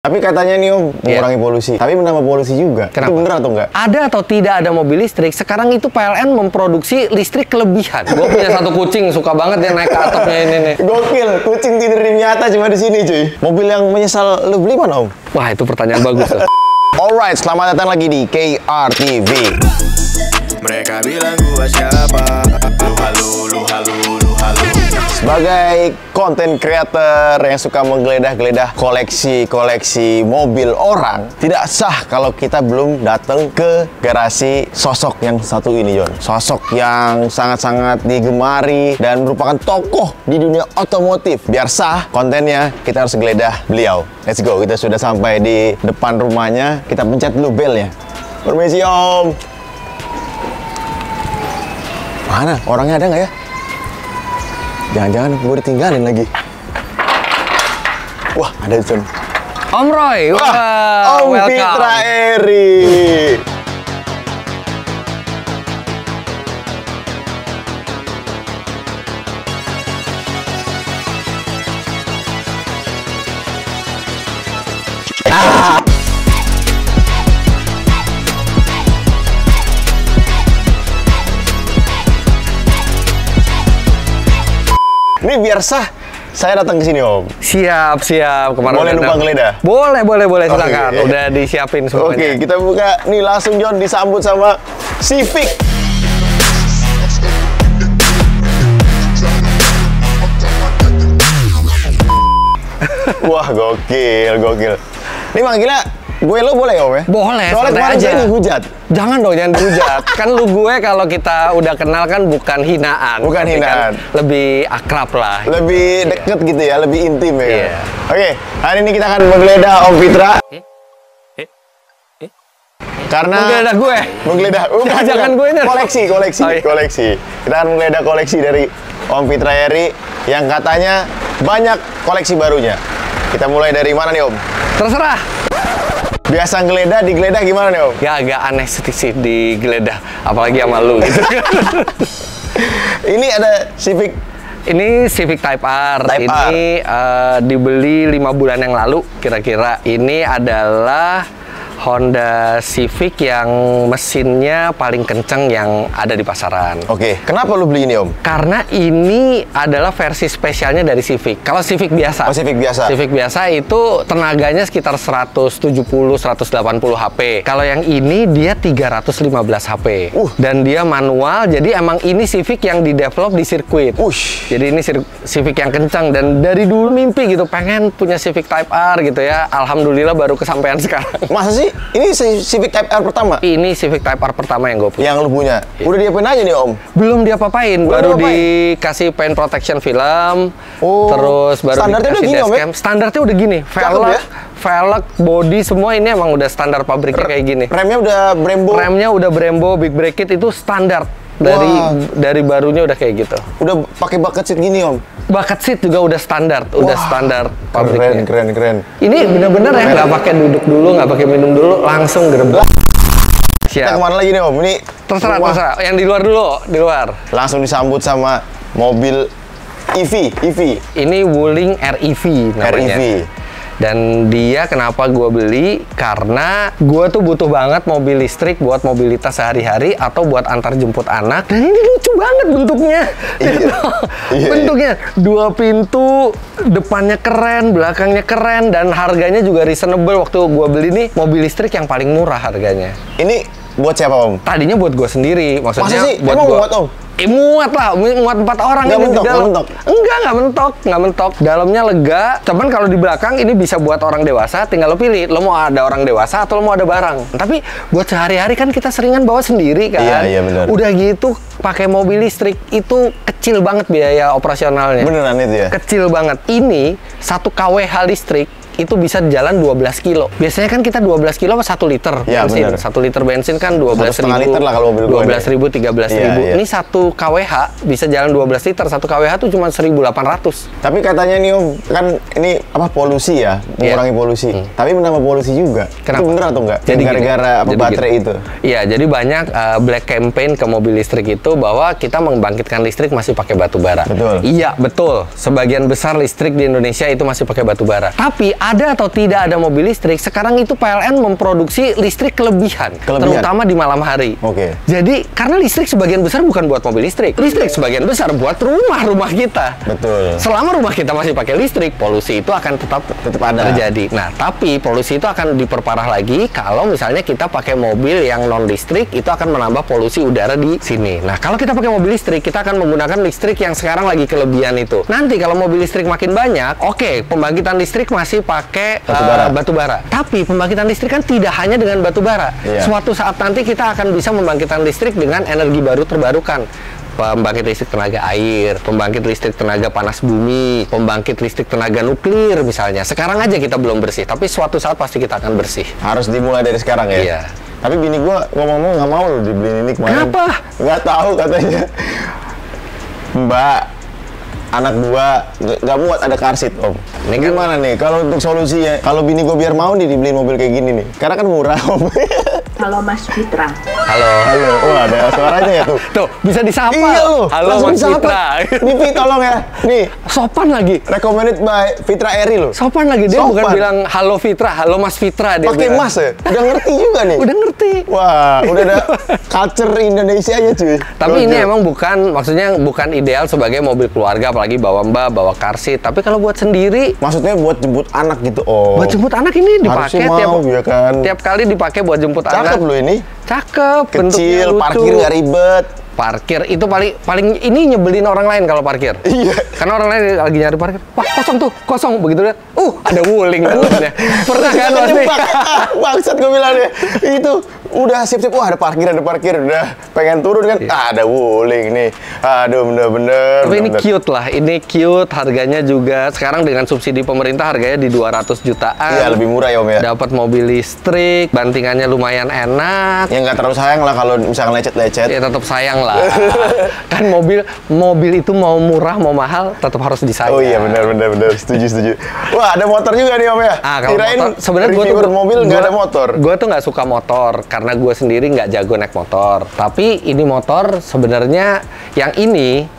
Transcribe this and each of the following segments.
Tapi katanya nih Om, mengurangi polusi. Tapi menambah polusi juga. Kenapa? Itu bener atau enggak? Ada atau tidak ada mobil listrik, sekarang itu PLN memproduksi listrik kelebihan. Gue punya satu kucing, suka banget dia naik ke atapnya ini nih. Gokil, kucing tidur di nyata cuma di sini cuy. Mobil yang menyesal lu beli mana Om? Wah, itu pertanyaan bagus tuh. Alright, selamat datang lagi di KRTV. Mereka bilang gua siapa? Lu halu. Sebagai konten creator yang suka menggeledah-geledah koleksi mobil orang, tidak sah kalau kita belum datang ke garasi sosok yang satu ini, Jon. Sosok yang sangat-sangat digemari dan merupakan tokoh di dunia otomotif. Biar sah kontennya, kita harus geledah beliau. Let's go, kita sudah sampai di depan rumahnya. Kita pencet dulu belnya. Permisi Om. Mana? Orangnya ada nggak ya? Jangan-jangan gue ditinggalin lagi. Wah, ada John. Om Roy, wah, Om welcome. Fitra Eri. Ini biar sah, saya datang ke sini Om. Siap. Kemarin boleh numpang geledah? Boleh, silakan. Okay. Udah disiapin semuanya. Oke, kita buka. Nih langsung John disambut sama Civic. Wah, gokil. Ini manggilnya gue lo boleh Om ya? Boleh, soalnya kemarin aja. saya dihujat. Jangan dong, jangan dihujat. Kan lu gue kalau kita udah kenal kan bukan hinaan. Bukan tapi hinaan. Kan lebih akrab lah. Lebih deket gitu ya, lebih intim ya. Iya. Oke, hari ini kita akan menggeledah Om Fitra. Karena Menggeledah gue. Jangan gue ini. Koleksi. Kita akan menggeledah koleksi dari Om Fitra Eri yang katanya banyak koleksi barunya. Kita mulai dari mana nih Om? Terserah. Biasa digeledah gimana nih Om? Ya agak aneh sih digeledah, apalagi sama lu gitu. Ini ada Civic. Ini Civic Type R. Ini dibeli 5 bulan yang lalu kira-kira. Ini adalah Honda Civic yang mesinnya paling kenceng yang ada di pasaran. Oke, kenapa lu beli ini Om? Karena ini adalah versi spesialnya dari Civic. Kalau Civic biasa. Oh, Civic biasa. Civic biasa itu tenaganya sekitar 170-180 HP. Kalau yang ini dia 315 HP. Dan dia manual, jadi emang ini Civic yang di-develop di sirkuit. Jadi ini Civic yang kencang dan dari dulu mimpi gitu pengen punya Civic Type R gitu ya. Alhamdulillah baru kesampaian sekarang. Masa sih? Ini Civic Type R pertama? Ini Civic Type R pertama yang gue punya. Yang lu punya? Udah diapain aja nih Om? Belum diapa-apain, baru dikasih paint protection film, terus baru standarnya dikasih udah gini, dashcam. Standarnya udah gini, velg, body semua ini emang udah standar pabriknya kayak gini. Remnya udah Brembo? Remnya udah Brembo, Big Brake Kit itu standar. Dari barunya udah kayak gitu. Udah pakai bucket seat gini Om? Bucket seat juga udah standar, standar pabriknya. Keren. Ini bener-bener ya, nggak pakai duduk dulu, nggak pakai minum dulu, langsung gerbek. Kita kemana lagi nih Om? Ini terserah. Yang di luar dulu, di luar. Langsung disambut sama mobil EV. Ini Wuling REV namanya. REV. Dan dia kenapa gue beli? Karena gue tuh butuh banget mobil listrik buat mobilitas sehari-hari atau buat antar jemput anak. Dan ini lucu banget bentuknya. Bentuknya 2 pintu, depannya keren, belakangnya keren, dan harganya juga reasonable. Waktu gue beli nih mobil listrik yang paling murah harganya. Ini buat siapa Om? Tadinya buat gue sendiri, maksudnya. Masa sih? Buat Emang gua. Muat Om? Muat lah, muat 4 orang. Nggak ini mentok, di dalam. Nggak mentok. Dalamnya lega. Cuman kalau di belakang ini bisa buat orang dewasa. Tinggal lo pilih, lo mau ada orang dewasa atau lo mau ada barang. Tapi buat sehari-hari kan kita seringan bawa sendiri kan. Iya benar. Udah gitu pakai mobil listrik itu kecil banget biaya operasionalnya. Beneran itu ya? Kecil banget. Ini 1 kWh listrik itu bisa jalan 12 kilo. Biasanya kan kita 12 kilo apa 1 liter ya, bensin. Bener. 1 liter bensin kan 12.000. 1,5 liter lah kalau mobil gue. 12.000, 13.000. Iya. Ini 1 kWh bisa jalan 12 liter. 1 kWh tuh cuma 1.800. Tapi katanya nih Om, kan ini apa polusi ya, mengurangi polusi. Tapi menambah polusi juga. Kenapa? Itu bener atau enggak? Jadi gara-gara apa baterai itu? Iya, jadi banyak black campaign ke mobil listrik itu bahwa kita membangkitkan listrik masih pakai batu bara. Betul. Iya, betul. Sebagian besar listrik di Indonesia itu masih pakai batu bara. Tapi ada atau tidak ada mobil listrik, sekarang itu PLN memproduksi listrik kelebihan. Terutama di malam hari. Oke. Jadi, karena listrik sebagian besar bukan buat mobil listrik. Listrik sebagian besar buat rumah-rumah kita. Betul. Selama rumah kita masih pakai listrik, polusi itu akan tetap ada. terjadi. Nah, tapi polusi itu akan diperparah lagi kalau misalnya kita pakai mobil yang non listrik, itu akan menambah polusi udara di sini. Nah, kalau kita pakai mobil listrik, kita akan menggunakan listrik yang sekarang lagi kelebihan itu. Nanti kalau mobil listrik makin banyak, oke, pembangkitan listrik masih pakai batu bara. Tapi pembangkitan listrik kan tidak hanya dengan batu bara. Suatu saat nanti kita akan bisa membangkitkan listrik dengan energi baru terbarukan. Pembangkit listrik tenaga air, pembangkit listrik tenaga panas bumi, pembangkit listrik tenaga nuklir misalnya. Sekarang aja kita belum bersih, tapi suatu saat pasti kita akan bersih. Harus dimulai dari sekarang ya? Iya. Tapi bini gua ngomong-ngomong nggak mau loh dibeliin ini kemarin. Kenapa? Nggak tahu katanya. Mbak, anak gua nggak muat ada car seat, Om. Ini gimana nih kalau untuk solusinya? Kalau bini gua biar mau nih dibeliin mobil kayak gini nih. Karena kan murah, Om. Halo Mas Fitra. Halo. Halo. Oh, ada suaranya ya tuh. Tuh, bisa disapa. Iya loh. Halo langsung Mas Fitra. Nih, Vi, tolong ya. Nih, Sopan lagi. recommended by Fitra Eri loh. Sopan lagi. Dia bukan bilang halo Fitra, halo Mas Fitra. Dia pakai bilang. mas ya? Udah ngerti juga nih. Udah ngerti. Wah, udah ada culture Indonesia ya cuy. Tapi ini emang maksudnya bukan ideal sebagai mobil keluarga, apalagi bawa mbak, bawa car seat. Tapi kalau buat sendiri, maksudnya buat jemput anak gitu, oh. buat jemput anak ini dipakai harusnya mau, ya kan? tiap kali dipakai buat jemput anak. Cakep loh ini. Cakep, bentuknya Kecil, lucu. parkir nggak ribet. Parkir itu paling ini nyebelin orang lain kalau parkir. Iya. Karena orang lain lagi nyari parkir. Wah, kosong tuh, kosong. Begitu lihat, ada wuling depannya. Pernah kan pasti? Bangsat gue bilang deh. Itu udah siap-siap, wah ada parkir. Udah pengen turun kan, ada wuling nih. Aduh, bener-bener. Tapi ini cute lah, ini cute. Harganya juga sekarang dengan subsidi pemerintah harganya di 200 jutaan. Iya, lebih murah ya Om ya. Dapat mobil listrik, bantingannya lumayan enak. Ya nggak terlalu sayang lah kalau misalkan lecet-lecet. Ya tetap sayang lah. Kan mobil itu mau murah mau mahal tetap harus disayang. Oh iya, benar. Setuju. Wah, ada motor juga nih Om ya. Kalau kirain motor, sebenarnya gue tuh mobil nggak ada motor. Gue tuh nggak suka motor karena gue sendiri nggak jago naik motor. Tapi ini motor sebenarnya yang ini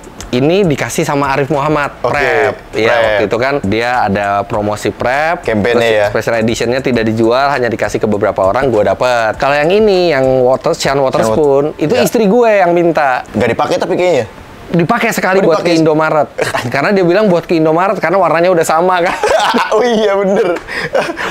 dikasih sama Arif Muhammad, Prep. Iya, waktu itu kan dia ada promosi Prep. Campaign-nya ya. Special edition-nya tidak dijual, hanya dikasih ke beberapa orang, gue dapet. Kalau yang ini, yang Sean Waterspoon, itu istri gue yang minta. Nggak dipakai tapi kayaknya. Dipakai sekali buat ke Indomaret. Karena dia bilang buat ke Indomaret karena warnanya udah sama kan. Oh iya bener.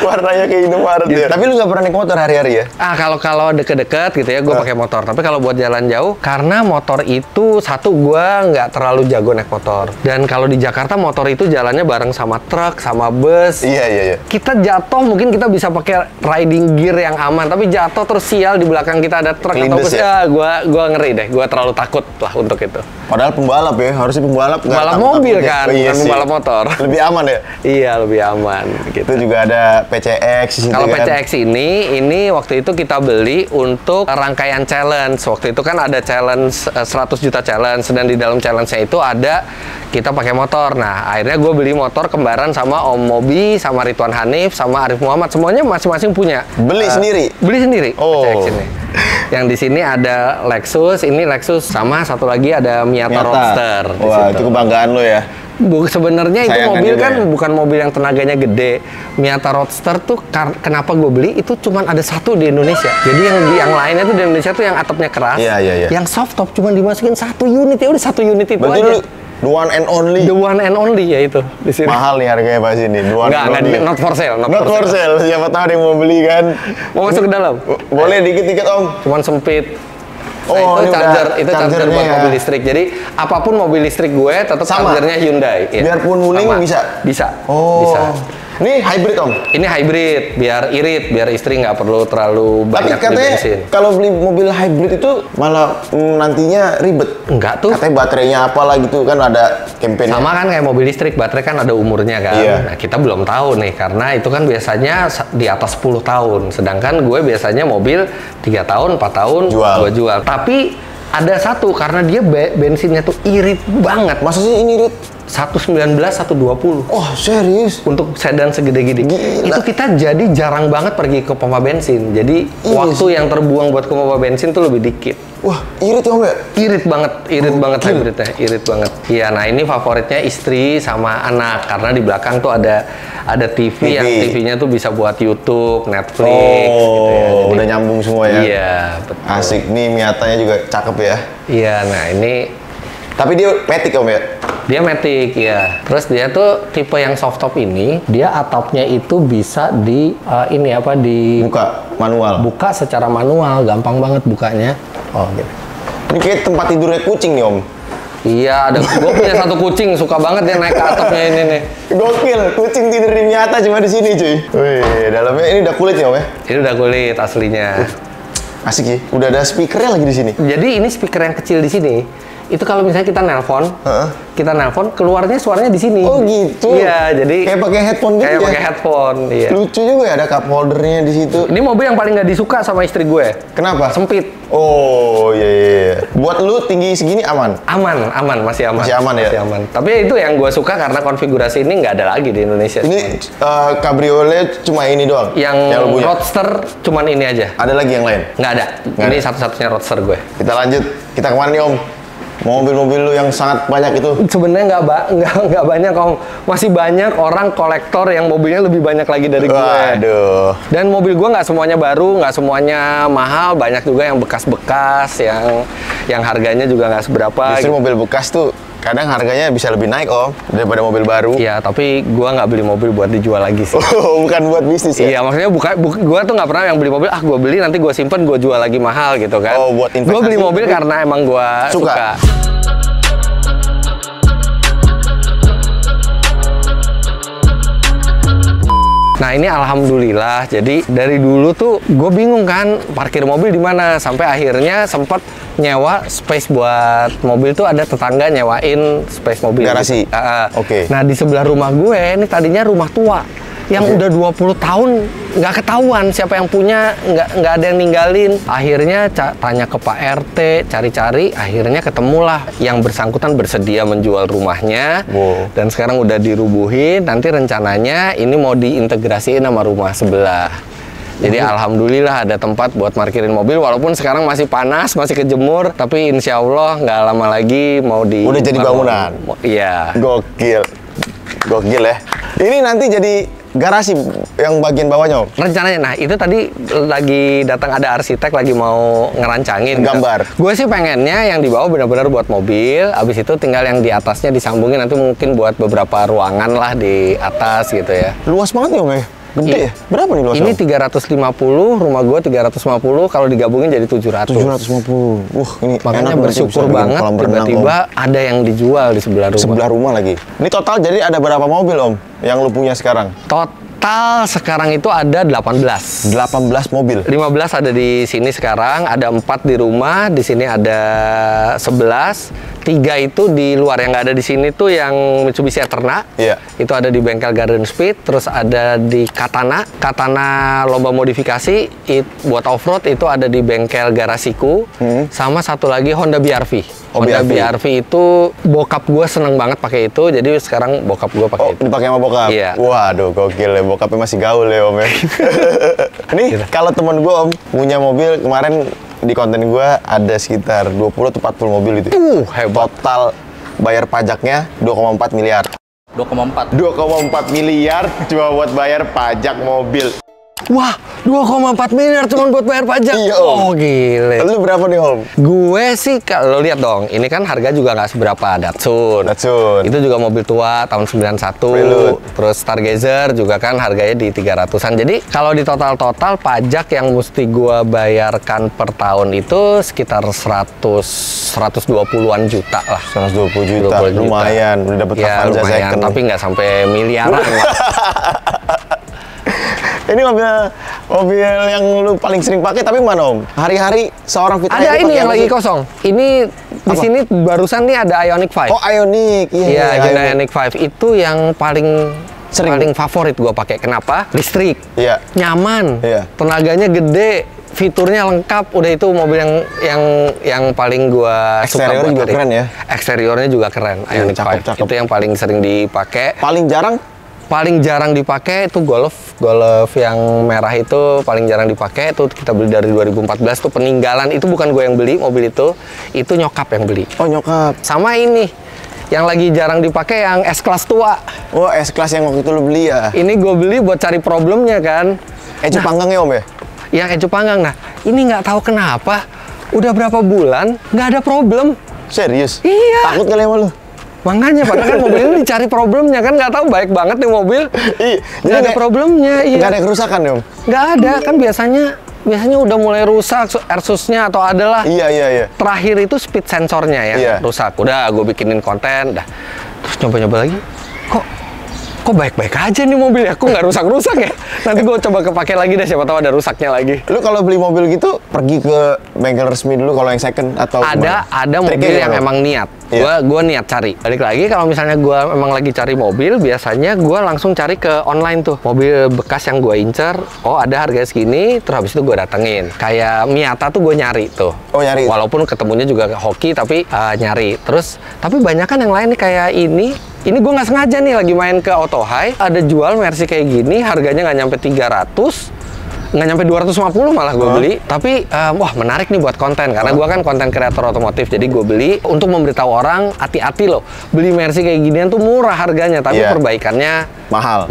Warnanya ke Indomaret ya. Tapi lu nggak pernah naik motor hari-hari ya? Kalau deket-deket gitu ya, gue pakai motor. Tapi kalau buat jalan jauh, karena motor itu gue nggak terlalu jago naik motor. Dan kalau di Jakarta motor itu jalannya bareng sama truk, sama bus. Iya. Kita jatuh mungkin kita bisa pakai riding gear yang aman, tapi jatuh terus sial di belakang kita ada truk atau bus. Ya, gue ngeri deh. Gue terlalu takut lah untuk itu. Padahal pembalap ya, harusnya pembalap mobil kan, bukan pembalap motor. Lebih aman ya? Iya, lebih aman. Gitu. Itu juga ada PCX. Kalau PCX ini waktu itu kita beli untuk rangkaian challenge. Waktu itu kan ada challenge 100 juta challenge, dan di dalam challenge-nya itu ada kita pakai motor. Nah, akhirnya gue beli motor kembaran sama Om Mobi, sama Ridwan Hanif, sama Arif Muhammad. Semuanya masing-masing punya. Beli sendiri? Beli sendiri. Oh. PCX ini. Yang di sini ada Lexus, ini Lexus, sama satu lagi ada Miata Roadster. Wah, itu kebanggaan lo ya. Sebenarnya itu mobil kan bukan mobil yang tenaganya gede. Miata Roadster tuh kenapa gue beli itu cuman ada satu di Indonesia. Jadi yang lainnya tuh di Indonesia tuh yang atapnya keras. Iya. Yang soft top cuman dimasukin satu unit, ya udah satu unit itu berarti aja. The one and only. The one and only ya itu di sini. Mahal nih harganya pas ini. Not for sale. Not for sale. Siapa tahu ada yang mau beli kan. Mau masuk ke dalam? Boleh dikit-dikit Om. Cuman sempit. Oh, itu charger buat mobil listrik. Jadi apapun mobil listrik gue tetap chargernya Hyundai. Ya. Biarpun wuling bisa. Bisa. Oh. Bisa. Ini hybrid Om. Ini hybrid, biar irit, biar istri nggak perlu terlalu banyak beli bensin. Tapi katanya kalau beli mobil hybrid itu malah nantinya ribet. Enggak tuh. Katanya baterainya apalah gitu kan ada campaign. Sama kan kayak mobil listrik, baterai kan ada umurnya kan. Iya. Nah, kita belum tahu nih karena itu kan biasanya di atas 10 tahun. Sedangkan gue biasanya mobil 3 tahun, 4 tahun gue jual. Tapi ada satu karena dia bensinnya tuh irit banget. Maksudnya ini irit? 119, 120. Oh, serius? Untuk sedan segede-gede. Gila. Itu kita jadi jarang banget pergi ke pompa bensin. Jadi Iya waktu sih. yang terbuang buat ke pompa bensin tuh lebih dikit. Wah, irit ya Om ya? Irit banget Gokil. hybridnya, irit banget. Iya, nah ini favoritnya istri sama anak karena di belakang tuh ada TV yang TV-nya tuh bisa buat YouTube, Netflix gitu ya. Jadi, Udah nyambung semua ya? Iya, betul. Asik nih, Miatanya juga cakep ya. Iya, nah ini Tapi dia matic Om ya? dia Matic ya. Terus dia tuh tipe yang soft top ini, dia atapnya itu bisa di Buka manual. buka secara manual, gampang banget bukanya. Oh gitu. Ini kayak tempat tidurnya kucing nih Om. Iya, gue punya satu kucing suka banget dia naik ke atapnya ini nih. Gokil, kucing tidur di Miata cuma di sini cuy. Wih, dalamnya ini udah kulit ya Om ya? Ini udah kulit aslinya. Asik ya, udah ada speakernya lagi di sini. Jadi ini speaker yang kecil di sini. Itu kalau misalnya kita nelpon, keluarnya suaranya di sini. Oh gitu. Iya, jadi kayak pakai headphone gitu kayak ya? pakai headphone. Iya. Lucu juga ya, ada cup holdernya di situ. Ini mobil yang paling nggak disuka sama istri gue. Kenapa? Sempit. Oh iya. Buat lu tinggi segini aman? Masih aman. Masih aman ya? Masih aman. Tapi itu yang gue suka karena konfigurasi ini nggak ada lagi di Indonesia. Ini cabriolet cuma ini doang? Yang lu punya? roadster cuman ini aja. Ada lagi yang lain? Nggak ada. Nggak Ini ada. satu-satunya roadster gue. Kita lanjut. Kita kemana nih Om? Mobil-mobil lu yang sangat banyak itu. Sebenarnya nggak banyak om. Masih banyak orang kolektor yang mobilnya lebih banyak lagi dari gue. Waduh. Dan mobil gue nggak semuanya baru, nggak semuanya mahal. Banyak juga yang bekas-bekas, yang harganya juga nggak seberapa. Justru mobil bekas tuh kadang harganya bisa lebih naik Om daripada mobil baru. Iya, tapi gue nggak beli mobil buat dijual lagi sih. Oh, bukan buat bisnis ya? Iya, maksudnya gue tuh nggak pernah yang beli mobil, gue beli nanti gue simpen, gue jual lagi mahal gitu kan. Oh, buat investasi. Gue beli mobil karena emang gue suka. Nah ini alhamdulillah, jadi dari dulu tuh gue bingung kan parkir mobil di mana, sampai akhirnya sempat nyewa space buat mobil tuh ada tetangga nyewain space mobil. Garasi? Gitu. Oke. Nah di sebelah rumah gue ini tadinya rumah tua yang udah 20 tahun nggak ketahuan siapa yang punya, nggak ada yang ninggalin. Akhirnya tanya ke Pak RT, cari-cari, akhirnya ketemulah yang bersangkutan bersedia menjual rumahnya. Wow. Dan sekarang udah dirubuhin, nanti rencananya ini mau diintegrasiin sama rumah sebelah. Jadi alhamdulillah ada tempat buat parkirin mobil, walaupun sekarang masih panas, masih kejemur, tapi insya Allah nggak lama lagi mau di... Udah jadi bangunan? Iya. Gokil. Gokil ya. Ini nanti jadi garasi yang bagian bawahnya Om? Rencananya, nah itu tadi lagi datang ada arsitek lagi mau ngerancangin gambar. Gue sih pengennya yang di bawah benar-benar buat mobil, abis itu tinggal yang di atasnya disambungin nanti mungkin buat beberapa ruangan lah di atas gitu ya. Luas banget nih Om ya? Gede ya? Berapa nih luasnya? Ini 350, rumah gue 350, kalau digabungin jadi 700. 750. Ini Makanya enak berarti bersyukur bisa bikin banget kolam renang, tiba-tiba ada yang dijual di sebelah Om. rumah. Sebelah rumah lagi. Ini total jadi ada berapa mobil Om yang lu punya sekarang? Total sekarang itu ada 18. 18 mobil. 15 ada di sini sekarang, ada 4 di rumah, di sini ada 11. 3 itu di luar yang nggak ada di sini tuh yang Mitsubishi Eterna. Iya. Itu ada di bengkel Garden Speed, terus ada di Katana lomba modifikasi buat off-road itu ada di bengkel Garasiku. Sama satu lagi Honda BR-V. Oh, Honda BR-V. BR-V itu bokap gue seneng banget pakai itu, jadi sekarang bokap gue pakai Oh, itu. dipakai sama bokap? Iya. Waduh, gokil ya. Bokapnya masih gaul ya Om ya. Nih, kalau temen gue Om punya mobil kemarin di konten gue ada sekitar 20 atau 40 mobil itu. Hebat. Total bayar pajaknya 2,4 miliar. 2,4. 2,4 miliar cuma buat bayar pajak mobil. Wah, 2,4 miliar cuma buat bayar pajak. Iya, Om. Oh, gile. Lu berapa nih Om? Gue sih, kalau lihat dong, ini kan harga juga nggak seberapa. Datsun. Itu juga mobil tua tahun 91. Prelude. Terus Stargazer juga kan harganya di 300-an. Jadi kalau di total pajak yang mesti gue bayarkan per tahun itu sekitar 120-an juta lah. 120 juta. 20 juta. Lumayan, udah dapet Ya, Avanza lumayan, second. tapi nggak sampai miliaran lah. Ini mobil yang lu paling sering pakai, tapi mana Om? Hari-hari seorang Fitra Ada ini pakai yang apa lagi sih? kosong. Ini di sini barusan nih ada Ioniq 5. Oh, Ioniq. Iya, Ioniq 5 itu yang paling Sering. favorit gue pakai. Kenapa? Listrik. Iya. Nyaman. Iya. Tenaganya gede. fiturnya lengkap. Udah itu mobil yang paling gua suka. Eksteriornya juga keren ya. Eksteriornya juga keren. Ioniq 5. Cakep. Itu yang paling sering dipakai. Paling jarang dipakai itu Golf yang merah itu paling jarang dipakai. Itu kita beli dari 2014 tuh peninggalan. Itu bukan gue yang beli mobil itu nyokap yang beli. Oh, nyokap. Sama ini yang lagi jarang dipakai yang S-Class tua. Oh, S-Class yang waktu itu lo beli ya? Ini gue beli buat cari problemnya kan. Ecu panggangnya Om ya? Yang ecu panggang. Nah, ini nggak tahu kenapa udah berapa bulan nggak ada problem. Serius? Iya. Takut kali sama lu? Makanya padahal kan mobil ini dicari problemnya kan, nggak tahu baik banget nih mobil. Iya. Nggak ada problemnya. Iya. Nggak ada kerusakan ya Om? Nggak ada kan, biasanya udah mulai rusak airsusnya atau adalah. Iya. Terakhir itu speed sensornya ya rusak. Udah gue bikinin konten dah. Terus nyoba lagi. Kok baik-baik aja nih mobil ya? Kok nggak rusak-rusak ya? Nanti gue coba kepake lagi deh, siapa tahu ada rusaknya lagi. Lu kalau beli mobil gitu pergi ke bengkel resmi dulu kalau yang second atau ada mobil yang emang niat. Gua niat cari. Balik lagi kalau misalnya gua emang lagi cari mobil, biasanya gua langsung cari ke online tuh. Mobil bekas yang gua incer, oh ada harga segini, terus habis itu gua datengin. Kayak Miata tuh gua nyari tuh. Oh, nyari. Walaupun ketemunya juga hoki tapi nyari. Terus tapi banyak kan yang lain nih kayak ini gue nggak sengaja nih lagi main ke Auto High, ada jual Mercy kayak gini, harganya nggak nyampe 300, nggak nyampe 250 malah gue beli. Tapi wah menarik nih buat konten, karena gue kan konten kreator otomotif, jadi gue beli untuk memberitahu orang hati-hati loh, beli Mercy kayak ginian tuh murah harganya, tapi perbaikannya mahal.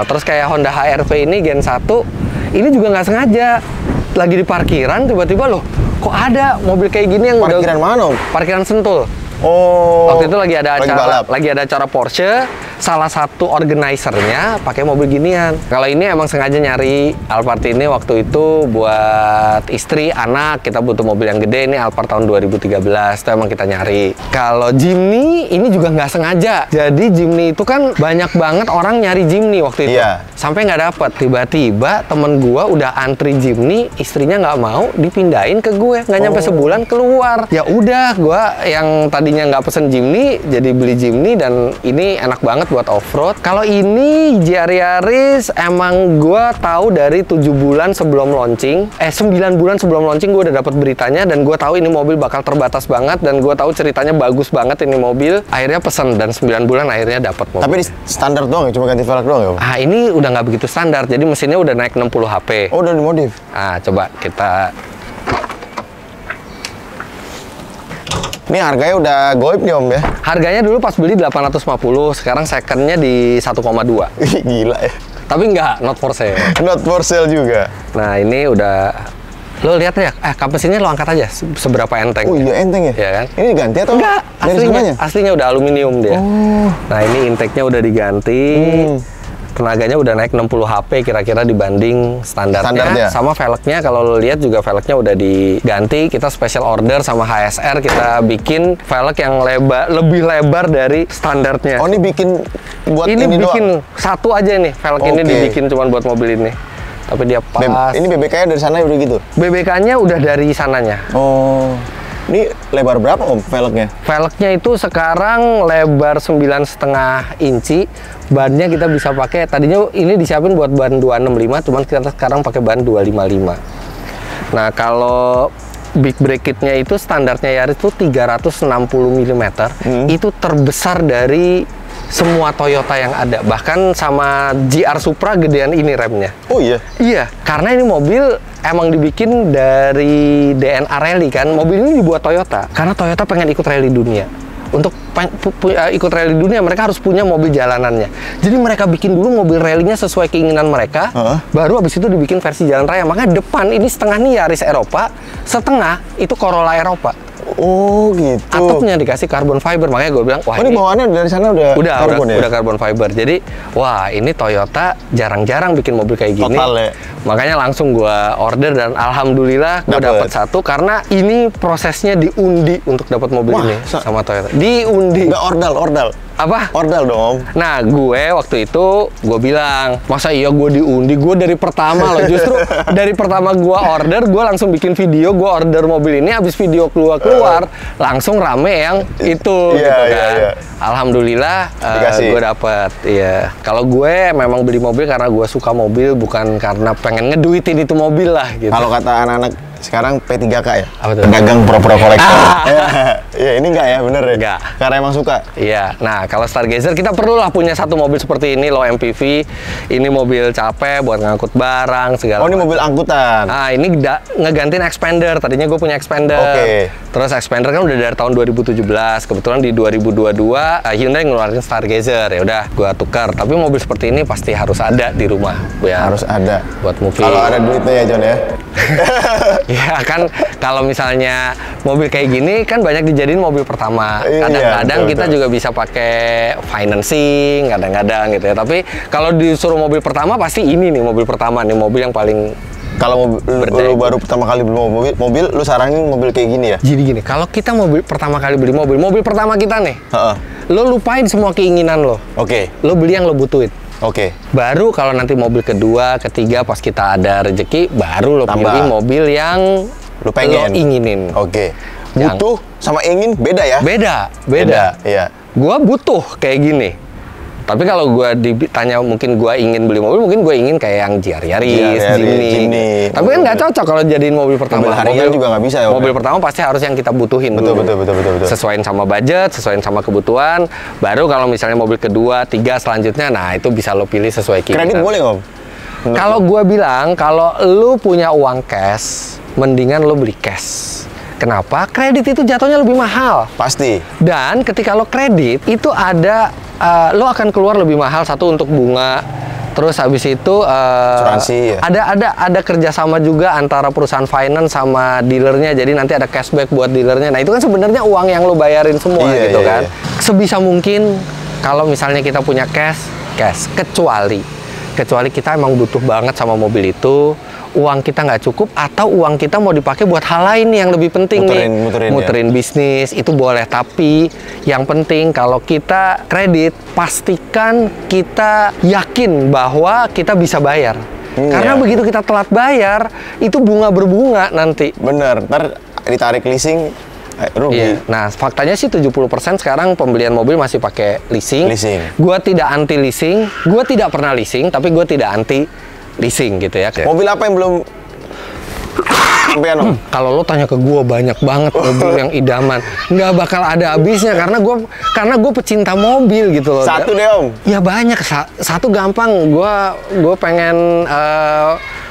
Terus kayak Honda HR-V ini Gen 1, ini juga nggak sengaja lagi di parkiran, tiba-tiba loh kok ada mobil kayak gini yang parkiran mana Om? Parkiran Sentul. Oh. Waktu itu lagi ada acara Porsche, salah satu organizernya pakai mobil ginian. Kalau ini emang sengaja nyari Alphard ini waktu itu buat istri, anak, kita butuh mobil yang gede. Ini Alphard tahun 2013, itu emang kita nyari. Kalau Jimny ini juga nggak sengaja. Jadi Jimny itu kan banyak banget orang nyari Jimny waktu itu. Sampai nggak dapet. Tiba-tiba temen gua udah antri Jimny, istrinya nggak mau, dipindahin ke gue. Nggak nyampe sebulan keluar. Ya udah, gua yang tadinya nggak pesen Jimny, jadi beli Jimny, dan ini enak banget buat off-road. Kalau ini GR Yaris emang gue tahu dari 7 bulan sebelum launching, 9 bulan sebelum launching gue udah dapat beritanya, dan gue tahu ini mobil bakal terbatas banget, dan gue tahu ceritanya bagus banget ini mobil. Akhirnya pesen, dan 9 bulan akhirnya dapat mobil. Tapi standar doang ya, cuma ganti velg doang ya? Ini udah nggak begitu standar, jadi mesinnya udah naik 60 HP. Oh, udah dimodif? Coba kita. Ini harganya udah goib nih Om ya? Harganya dulu pas beli 850, sekarang secondnya di 1,2. Gila ya. Tapi enggak, not for sale. Not for sale juga. Nah ini udah, lo lihat ya, kampas ini lo angkat aja seberapa enteng. Oh iya enteng ya? Iya kan? Ini diganti atau? Enggak, aslinya udah aluminium dia. Nah ini intake-nya udah diganti. Tenaganya udah naik 60 HP kira-kira dibanding standarnya. Sama velgnya, kalau lo lihat juga velgnya udah diganti. Kita special order sama HSR, kita bikin velg yang lebih lebar dari standarnya. Oh ini bikin buat ini bikin doang? Satu aja nih, velg ini dibikin cuman buat mobil ini. Tapi dia pas. Ini BBK-nya dari sana udah gitu? BBK-nya udah dari sananya. Oh. Ini lebar berapa Om velgnya? Velgnya itu sekarang lebar 9,5 inci. Bannya kita bisa pakai, tadinya ini disiapin buat ban 265, cuman kita sekarang pakai ban 255. Nah kalau big brake kitnya itu standarnya Yaris itu 360 mm. Itu terbesar dari semua Toyota yang ada. Bahkan sama GR Supra gedean ini remnya. Oh iya? Iya, karena ini mobil emang dibikin dari DNA rally kan. Mobil ini dibuat Toyota karena Toyota pengen ikut rally dunia. Untuk ikut rally dunia, mereka harus punya mobil jalanannya. Jadi mereka bikin dulu mobil rallynya sesuai keinginan mereka, baru habis itu dibikin versi jalan raya. Makanya depan ini setengah nih Yaris Eropa, setengah itu Corolla Eropa. Oh gitu. Atapnya dikasih carbon fiber, makanya gue bilang, wah ini bawaannya dari sana udah carbon ya? Udah carbon fiber. Jadi, wah ini Toyota jarang-jarang bikin mobil kayak gini. Total ya? Makanya langsung gue order, dan alhamdulillah gue dapet satu, karena ini prosesnya diundi untuk dapat mobil ini sama Toyota. Diundi. Nggak ordal. Apa? Ordal dong. Nah, gue waktu itu gue bilang, masa iya gue diundi? Gue dari pertama loh, justru dari pertama gue order, gue langsung bikin video, gue order mobil ini, habis video keluar, langsung rame yang itu gitu kan. Alhamdulillah gue dapet. Iya. Kalau gue memang beli mobil karena gue suka mobil, bukan karena pengen ngeduitin itu mobil lah gitu. Kalau kata anak-anak sekarang P3K ya? Apa tuh? Dagang pro-pro kolektor. Iya, ini enggak ya, bener ya? Enggak. Karena emang suka? Iya, nah kalau Stargazer kita perlulah punya satu mobil seperti ini, low MPV. Ini mobil capek buat ngangkut barang, segala Oh, ini mobil angkutan? Nah, ini ngegantiin Expander. Tadinya gue punya Expander. Oke. Terus Expander kan udah dari tahun 2017. Kebetulan di 2022 Hyundai ngeluarin Stargazer. Ya udah, gue tukar. Tapi mobil seperti ini pasti harus ada di rumah. Ya, Harus ada. buat movie. Kalau ada duitnya ya, John ya? Ya kan, kalau misalnya mobil kayak gini kan banyak dijadiin mobil pertama. Iya, Kadang-kadang betul, kita betul. juga bisa pakai financing, kadang-kadang gitu ya. Tapi kalau disuruh mobil pertama pasti ini nih mobil pertama nih, mobil yang paling. Kalau lu baru pertama kali beli mobil, lu saranin mobil kayak gini ya? Jadi gini, kalau kita pertama kali beli mobil pertama kita nih, Heeh. lo lupain semua keinginan lo. Oke. Lo beli yang lo butuhin. Oke. Baru kalau nanti mobil kedua, ketiga pas kita ada rezeki, baru lo Tambah. pilih mobil yang Lu pengen? lo inginin. Oke. Yang- Butuh sama ingin beda ya? Beda. Iya. Gua butuh kayak gini. Tapi kalau gua ditanya mungkin gua ingin beli mobil, mungkin gua ingin kayak yang GR Yaris, Jimny. Tapi kan nggak cocok kalau jadiin mobil pertama. Mobil harian juga nggak bisa ya, Om? Mobil pertama pasti harus yang kita butuhin Betul, dulu. betul. Sesuaiin sama budget, sesuaiin sama kebutuhan. Baru kalau misalnya mobil kedua, tiga selanjutnya, nah itu bisa lo pilih sesuai keinginan. Kredit boleh, Om? Kalau gua bilang, kalau lu punya uang cash, mendingan lo beli cash. Kenapa? Kredit itu jatuhnya lebih mahal. Pasti. Dan ketika lo kredit, itu ada, lo akan keluar lebih mahal, satu untuk bunga. Terus habis itu Asuransi ya? ada kerjasama juga antara perusahaan finance sama dealernya. Jadi nanti ada cashback buat dealernya. Nah itu kan sebenarnya uang yang lo bayarin semua Iya, gitu iya, kan. iya. Sebisa mungkin kalau misalnya kita punya cash. Kecuali kita emang butuh banget sama mobil itu, uang kita nggak cukup atau uang kita mau dipakai buat hal lain yang lebih penting Muterin bisnis, itu boleh. Tapi yang penting kalau kita kredit, pastikan kita yakin bahwa kita bisa bayar. Karena Iya. begitu kita telat bayar, itu bunga berbunga nanti. Bener. Ntar ditarik leasing, rugi. Iya. Nah, faktanya sih 70% sekarang pembelian mobil masih pakai leasing. Leasing. Gua tidak anti leasing, gua tidak pernah leasing, tapi gua tidak anti leasing gitu ya. Mobil apa yang belum sampean, Om? Kalau lo tanya ke gue banyak banget mobil yang idaman, nggak bakal ada habisnya karena gue pecinta mobil gitu loh. Satu deh, Om. Ya banyak. Satu gampang. Gue pengen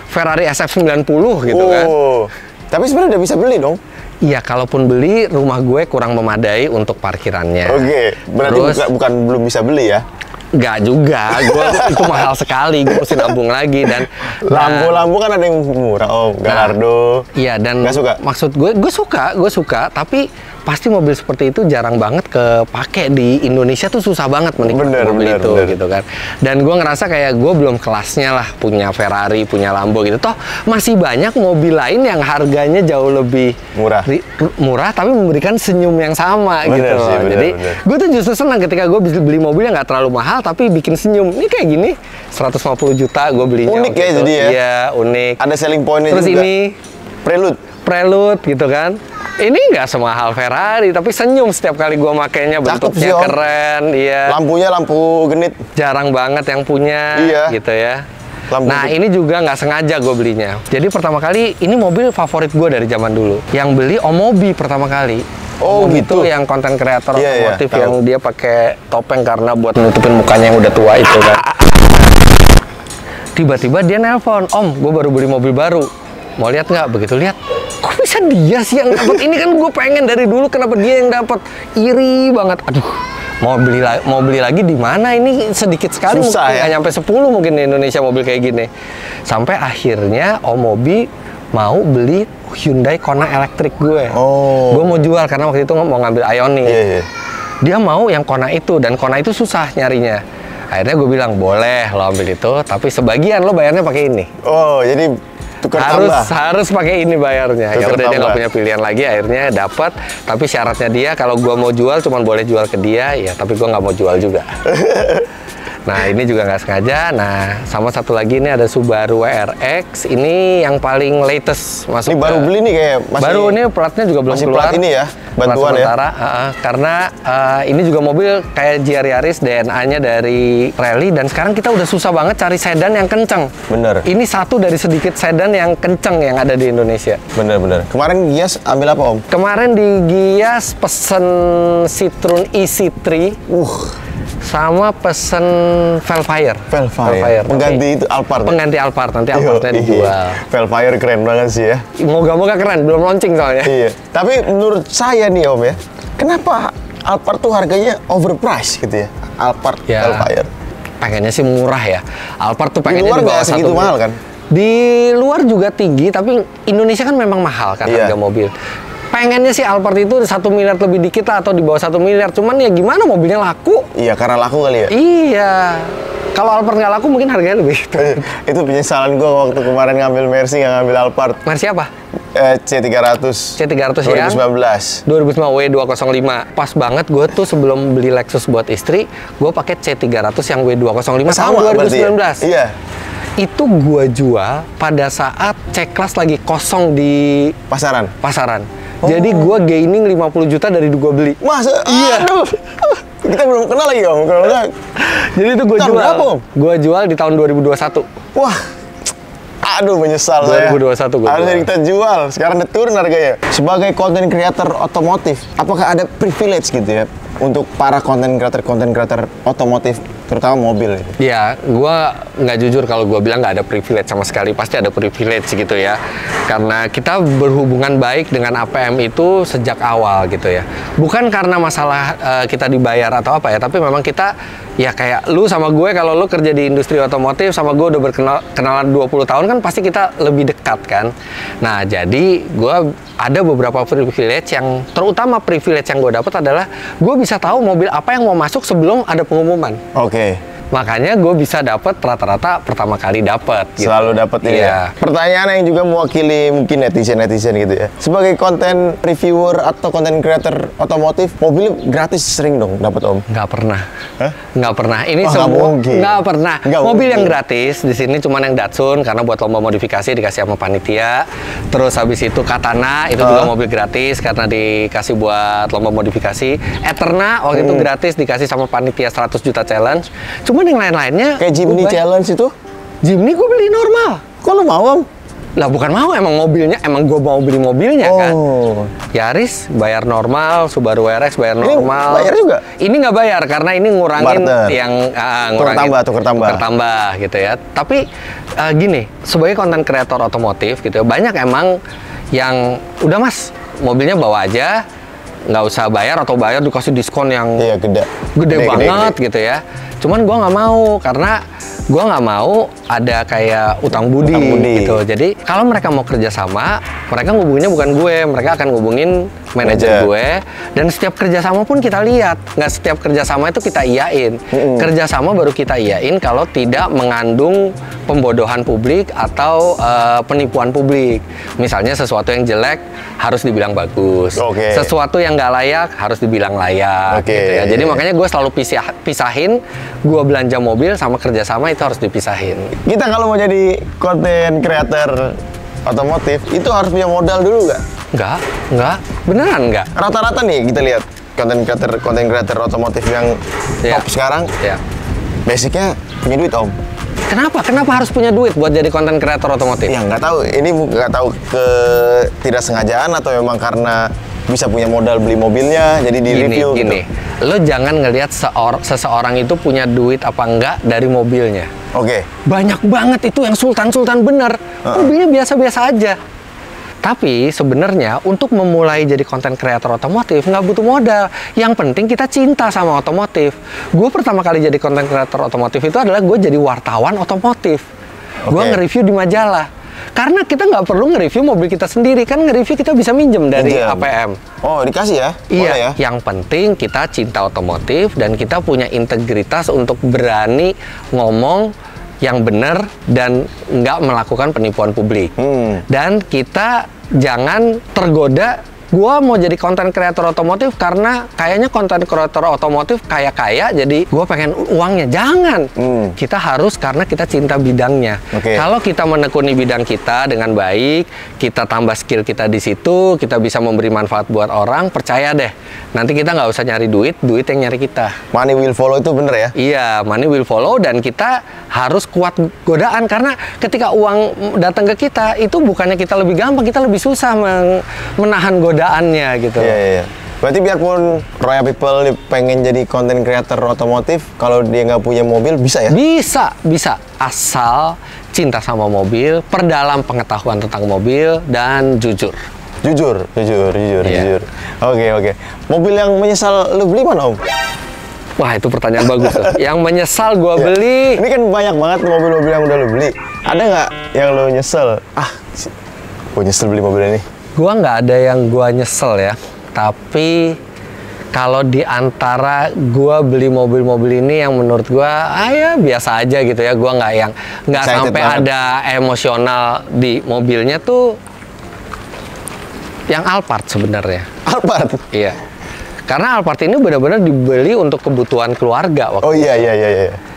Ferrari SF90 gitu kan. Tapi sebenarnya udah bisa beli dong. Iya, kalaupun beli, rumah gue kurang memadai untuk parkirannya. Oke. Berarti Terus, bukan belum bisa beli ya? nggak juga. Itu mahal sekali. Gue mesti nabung lagi dan Lampu kan ada yang murah, Om. Gallardo. Iya, dan Nggak suka? maksud gue suka, tapi pasti mobil seperti itu jarang banget kepake di Indonesia, tuh susah banget menikmati mobil itu gitu kan. Dan gue ngerasa kayak gue belum kelasnya lah punya Ferrari, punya Lambo gitu. Toh masih banyak mobil lain yang harganya jauh lebih murah tapi memberikan senyum yang sama gitu loh. Jadi gue tuh justru senang ketika gue beli mobil yang nggak terlalu mahal tapi bikin senyum. Ini kayak gini 150 juta gue belinya. Unik ya gitu. jadi ya? Iya, unik. Ada selling point-nya Terus juga. ini Prelude gitu kan. Ini nggak semahal Ferrari, tapi senyum setiap kali gua makainya, bentuknya sih, Om. keren, iya. Lampunya lampu genit. Jarang banget yang punya, Iya. gitu ya. Lampu Nah, genit. ini juga nggak sengaja gue belinya. Jadi pertama kali, ini mobil favorit gue dari zaman dulu. Yang beli Omobi pertama kali. Oh, Omobi gitu. itu yang konten kreator Iya, iya, otomotif tahu. yang dia pakai topeng karena buat nutupin mukanya yang udah tua itu kan. Tiba-tiba dia nelpon, "Om, gue baru beli mobil baru. Mau lihat nggak?" Begitu lihat, kok bisa dia sih yang dapat? Ini kan gue pengen dari dulu, kenapa dia yang dapat? Iri banget. Aduh, mau beli lagi di mana? Ini sedikit sekali, Susah mungkin ya? nggak nyampe 10 mungkin di Indonesia mobil kayak gini. Sampai akhirnya Omobi mau beli Hyundai Kona elektrik gue. Oh. Gue mau jual karena waktu itu mau ngambil Ioniq. Iya, iya. Dia mau yang Kona itu, dan Kona itu susah nyarinya. Akhirnya gue bilang, boleh lo ambil itu, tapi sebagian lo bayarnya pakai ini. Oh, jadi tukar tambah. Harus pakai ini bayarnya. Ya Tukar udah, dia nggak tambah. punya pilihan lagi, akhirnya dapat. Tapi syaratnya dia kalau gua mau jual cuman boleh jual ke dia, ya tapi gua nggak mau jual juga. Nah, ini juga nggak sengaja. Nah, sama satu lagi ini ada Subaru WRX. Ini yang paling latest masuk. Ini baru beli nih kayak masih. Baru ini platnya juga belum masih keluar. plat ini ya, bantuan ya. Karena ini juga mobil kayak GR Yaris, DNA-nya dari rally, dan sekarang kita udah susah banget cari sedan yang kenceng. Bener. Ini satu dari sedikit sedan yang kenceng yang ada di Indonesia. Bener. Kemarin Gias ambil apa Om? Kemarin di Gias pesen Citroen EC3. Sama pesen Velfire. Pengganti itu Alphard. Pengganti Alphard, nanti Alphardnya dijual. Velfire keren banget sih ya. Moga-moga keren, belum launching soalnya. Iya. Tapi menurut saya nih Om ya, kenapa Alphard tuh harganya overpriced gitu ya? Alphard Velfire. Pengennya sih murah ya. Alphard tuh pengennya di luar di bawah nggak segitu mahal kan? Di luar juga tinggi, tapi Indonesia kan memang mahal kan harga mobil. Pengennya sih Alphard itu 1 miliar lebih dikit lah, atau di bawah 1 miliar. Cuman ya gimana, mobilnya laku. Iya, karena laku kali ya? Iya. Kalau Alphard nggak laku mungkin harganya lebih. Itu penyesalan gue waktu kemarin ngambil Mercy, nggak ngambil Alphard. Mercy apa? C300. C300 ya? 2019. 2005 W205. Pas banget gue tuh sebelum beli Lexus buat istri, gue pakai C300 yang W205 tahun 2019. Iya. Itu gue jual pada saat C-Class lagi kosong di pasaran. Jadi gue gaining 50 juta dari gue beli. Masa? Iya. Aduh. Kita belum kenal lagi Om. Jadi itu gue jual. Berapa Om? Gue jual di tahun 2021. Wah. Aduh, menyesal 2021 gue harusnya kita jual. Sekarang udah turun harganya. Sebagai content creator otomotif, apakah ada privilege gitu ya untuk para content creator otomotif, terutama mobil? Ya, gue nggak jujur kalau gue bilang nggak ada privilege sama sekali. Pasti ada privilege gitu ya. Karena kita berhubungan baik dengan APM itu sejak awal gitu ya. Bukan karena masalah kita dibayar atau apa ya, tapi memang kita ya kayak lu sama gue, kalau lu kerja di industri otomotif sama gue udah berkenalan 20 tahun kan pasti kita lebih dekat kan. Nah, jadi gue ada beberapa privilege, yang terutama privilege yang gue dapat adalah gue bisa tahu mobil apa yang mau masuk sebelum ada pengumuman. Oke. Makanya gue bisa dapat rata-rata pertama kali dapat. Gitu. Selalu dapat ini ya. Pertanyaan yang juga mewakili mungkin netizen gitu ya. Sebagai konten reviewer atau konten creator otomotif, mobil gratis sering dong dapat Om? Nggak pernah. Hah? Nggak pernah. Ini Wah, semua nggak pernah. Nggak mobil mungkin. yang gratis di sini cuman yang Datsun, karena buat lomba modifikasi dikasih sama panitia. Terus habis itu Katana itu juga mobil gratis karena dikasih buat lomba modifikasi. Eterna waktu itu gratis dikasih sama panitia 100 juta challenge. Cuman yang lain-lainnya Kayak Jimny Challenge itu? Jimny gue beli normal. Kok lu mau Om? Lah bukan mau, emang mobilnya, emang gue mau beli mobilnya kan. Yaris bayar normal, Subaru WRX bayar normal. Ini bayar juga? Ini nggak bayar karena ini ngurangin barter. yang Tukar tambah gitu ya. Tapi gini, sebagai konten kreator otomotif gitu ya, banyak emang yang udah Mas, mobilnya bawa aja, nggak usah bayar, atau bayar dikasih diskon yang gede banget gitu ya. Cuman gue nggak mau, karena gue nggak mau ada kayak utang budi gitu. Jadi kalau mereka mau kerjasama, mereka ngubunginnya bukan gue, mereka akan ngubungin manajer gue. Dan setiap kerjasama pun kita lihat, nggak setiap kerjasama itu kita iyain. Kerjasama baru kita iyain kalau tidak mengandung pembodohan publik atau penipuan publik. Misalnya sesuatu yang jelek harus dibilang bagus, sesuatu yang nggak layak harus dibilang layak, gitu ya. Jadi makanya gue selalu pisahin, gue belanja mobil sama kerjasama itu harus dipisahin. Kita kalau mau jadi konten creator otomotif itu harus punya modal dulu nggak? Nggak, beneran nggak. Rata-rata nih kita lihat konten creator otomotif yang top sekarang, basicnya punya duit Om. Kenapa harus punya duit buat jadi konten kreator otomotif? Ya nggak tahu, ini nggak tahu ketidaksengajaan atau memang karena bisa punya modal beli mobilnya jadi di review gini. gitu. Lo jangan ngelihat seseorang itu punya duit apa enggak dari mobilnya. Banyak banget itu yang sultan bener. Mobilnya biasa-biasa aja. Tapi sebenarnya untuk memulai jadi konten kreator otomotif nggak butuh modal. Yang penting kita cinta sama otomotif. Gue pertama kali jadi konten kreator otomotif itu adalah gue jadi wartawan otomotif. Gue nge-review di majalah. Karena kita nggak perlu nge-review mobil kita sendiri, kan nge-review kita bisa minjem dari APM. Oh, dikasih ya? Iya, ya? Yang penting kita cinta otomotif dan kita punya integritas untuk berani ngomong yang benar dan nggak melakukan penipuan publik. Dan kita jangan tergoda Gua mau jadi konten kreator otomotif karena kayaknya konten kreator otomotif kaya-kaya, jadi gua pengen uangnya. Jangan. Kita harus karena kita cinta bidangnya. Kalau kita menekuni bidang kita dengan baik, kita tambah skill kita di situ, kita bisa memberi manfaat buat orang, percaya deh. Nanti kita nggak usah nyari duit yang nyari kita. Money will follow itu bener ya? Iya, money will follow, dan kita harus kuat godaan, karena ketika uang datang ke kita, itu bukannya kita lebih gampang, kita lebih susah menahan godaannya gitu. Iya. Berarti biarpun Royal People pengen jadi konten creator otomotif, kalau dia nggak punya mobil bisa ya? Bisa. Asal cinta sama mobil, perdalam pengetahuan tentang mobil, dan jujur. Jujur. Oke. Mobil yang menyesal lu beli mana, Om? Wah, itu pertanyaan bagus tuh. Yang menyesal gua beli. Ini kan banyak banget mobil-mobil yang udah lu beli. Ada nggak yang lu nyesel? Gua nyesel beli mobil ini. Gua nggak ada yang gua nyesel ya. Tapi kalau di antara gua beli mobil-mobil ini yang menurut gua ya biasa aja gitu ya. Gua nggak sampai ada emosional di mobilnya tuh. Yang Alphard sebenarnya. Alphard? Iya. Karena Alphard ini benar-benar dibeli untuk kebutuhan keluarga waktu. Oh iya.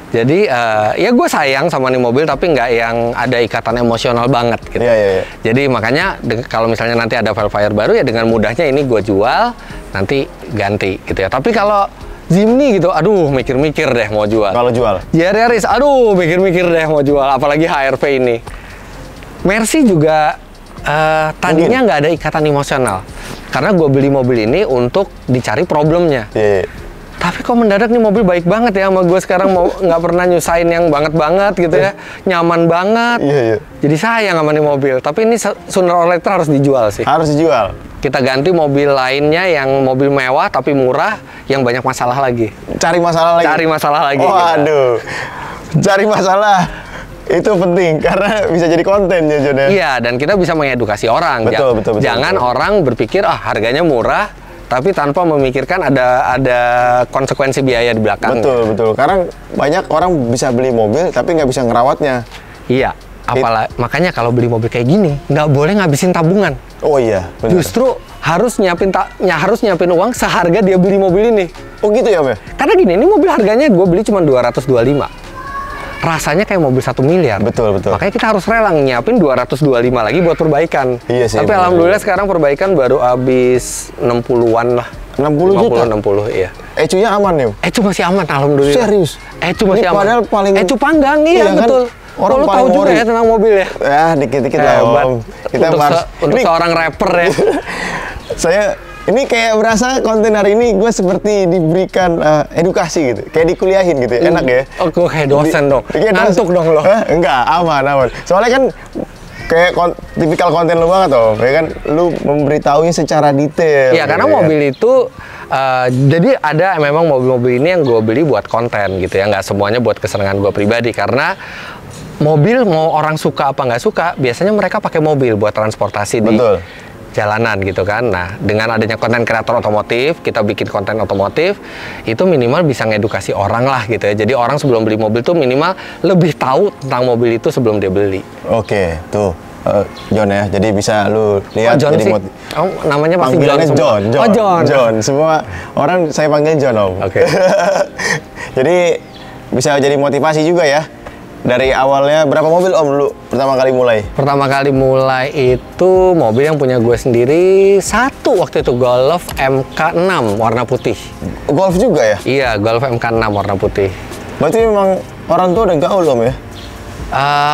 Jadi ya gue sayang sama nih mobil, tapi nggak yang ada ikatan emosional banget gitu. Iya. Jadi makanya kalau misalnya nanti ada Velfire baru, ya dengan mudahnya ini gue jual, nanti ganti gitu ya. Tapi kalau Jimny gitu, aduh mikir-mikir deh mau jual. Kalau jual? Yaris, aduh mikir-mikir deh mau jual. Apalagi HRV ini. Mercy juga tadinya nggak ada ikatan emosional, karena gue beli mobil ini untuk dicari problemnya. Tapi kok mendadak nih mobil baik banget ya sama gue sekarang, mau nggak pernah nyusahin yang banget gitu ya, nyaman banget. Jadi sayang sama nih mobil. Tapi ini sooner or later harus dijual sih. Harus dijual. Kita ganti mobil lainnya yang mobil mewah tapi murah, yang banyak masalah lagi. Cari masalah lagi. Waduh. Cari masalah. Itu penting karena bisa jadi konten ya, Jon ya. Iya, dan kita bisa mengedukasi orang. Betul. Jangan orang berpikir harganya murah, tapi tanpa memikirkan ada konsekuensi biaya di belakang. Betul. Karena banyak orang bisa beli mobil tapi nggak bisa ngerawatnya. Iya. Makanya kalau beli mobil kayak gini nggak boleh ngabisin tabungan. Oh iya. Bener. Justru harus nyiapin uang seharga dia beli mobil ini. Oh gitu ya, Om? Karena gini, ini mobil harganya gue beli cuma 225. Rasanya kayak mobil 1 miliar. Betul. Makanya kita harus rela nyiapin 225 lagi buat perbaikan. Iya sih. Tapi alhamdulillah sekarang perbaikan baru habis 60-an lah. 60 juta? 60, iya. Ecunya aman ya? Ecu masih aman, alhamdulillah. Serius? Ecu masih aman. Padahal paling... Ecu panggang, iya kan? betul. Orang lo tahu juga ya tentang mobil ya? Dikit-dikit lah, Om. Kita untuk seorang rapper ya. Ini kayak berasa konten hari ini gue seperti diberikan edukasi gitu, kayak dikuliahin gitu ya, enak ya. Oh, gue kayak dosen dong, ngantuk dong lo. Enggak, aman. Soalnya kan kayak tipikal konten lo banget tuh, ya kan lu memberitahunya secara detail. Iya, karena mobil itu jadi ada memang mobil-mobil ini yang gue beli buat konten gitu ya, nggak semuanya buat kesenangan gue pribadi, karena mobil mau orang suka apa nggak suka, biasanya mereka pakai mobil buat transportasi di jalanan gitu kan. Nah, dengan adanya konten kreator otomotif, kita bikin konten otomotif, itu minimal bisa ngedukasi orang lah gitu ya. Jadi orang sebelum beli mobil tuh minimal lebih tahu tentang mobil itu sebelum dia beli. Oke, tuh Jon ya. Jadi bisa lu lihat. John jadi sih? Namanya pasti John. John. Semua orang saya panggil John, Om. Oke. Jadi bisa jadi motivasi juga ya. Dari awalnya berapa mobil, Om, lu pertama kali mulai? Pertama kali mulai itu mobil yang punya gue sendiri satu waktu itu, Golf MK6 warna putih. Golf juga ya? Iya, Golf MK6 warna putih. Berarti memang orang tua udah gaul, Om ya?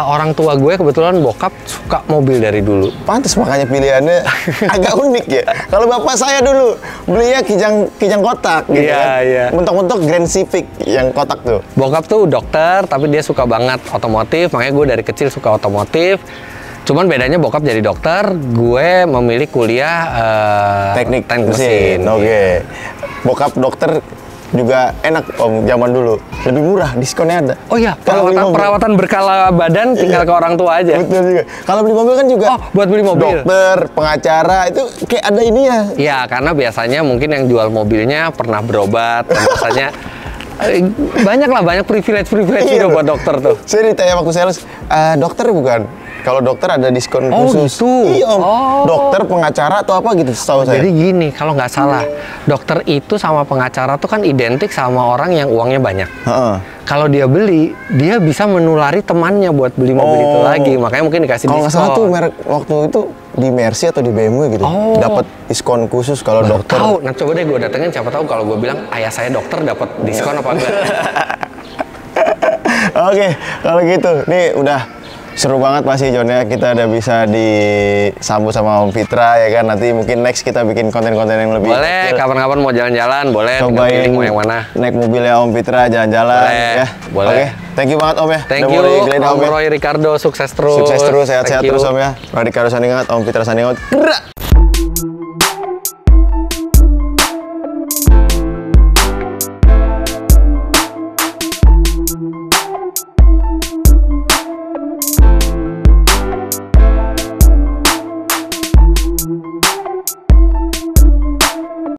Orang tua gue kebetulan bokap suka mobil dari dulu. Pantes makanya pilihannya agak unik ya. Kalau bapak saya dulu belinya kijang kotak gitu kan. Iya. Mentok-mentok Grand Civic yang kotak tuh. Bokap tuh dokter, tapi dia suka banget otomotif. Makanya gue dari kecil suka otomotif. Cuman bedanya bokap jadi dokter, gue memilih kuliah teknik mesin. Oke. Bokap dokter juga enak, Om, zaman dulu. Lebih murah, diskonnya ada. Oh iya, perawatan berkala badan tinggal ke orang tua aja. Betul juga. Kalau beli mobil kan juga buat beli mobil. Dokter, pengacara, itu kayak ada ini ya. Iya, karena biasanya mungkin yang jual mobilnya pernah berobat, dan biasanya banyak privilege gitu buat dokter tuh. Saya ditanya waktu sales, dokter bukan? kalau dokter ada diskon Oh, khusus. gitu. Iya Om. Oh. Dokter, pengacara atau apa gitu setahu saya. Jadi gini, kalau nggak salah, dokter itu sama pengacara tuh kan identik sama orang yang uangnya banyak. Heeh. Kalau dia beli, dia bisa menulari temannya buat beli mobil itu Oh. lagi. Makanya mungkin dikasih Kalau nggak diskon. salah tuh merek waktu itu di Mercy atau di BMW gitu, Oh. dapat diskon khusus kalau Baru dokter. tahu. Nah, coba deh gue datengin, siapa tahu kalau gue bilang ayah saya dokter dapat diskon apa enggak. Oke, kalau gitu, nih udah seru banget pasti John ya. Kita udah bisa disambut sama Om Fitra ya kan. Nanti mungkin next kita bikin konten-konten yang lebih Boleh, kecil. kapan-kapan mau jalan-jalan, boleh. tinggal Cobain pilih mau yang mana. naik mobilnya Om Fitra jalan-jalan Boleh, ya. boleh. Oke, thank you banget Om ya. Thank Udah you, mau digeledah, Om ya. Roy Ricardo, sukses terus. Sukses terus, sehat-sehat Thank you. terus Om ya. Radhi Karusandingat, Om Fitra Sandingat. Gerak!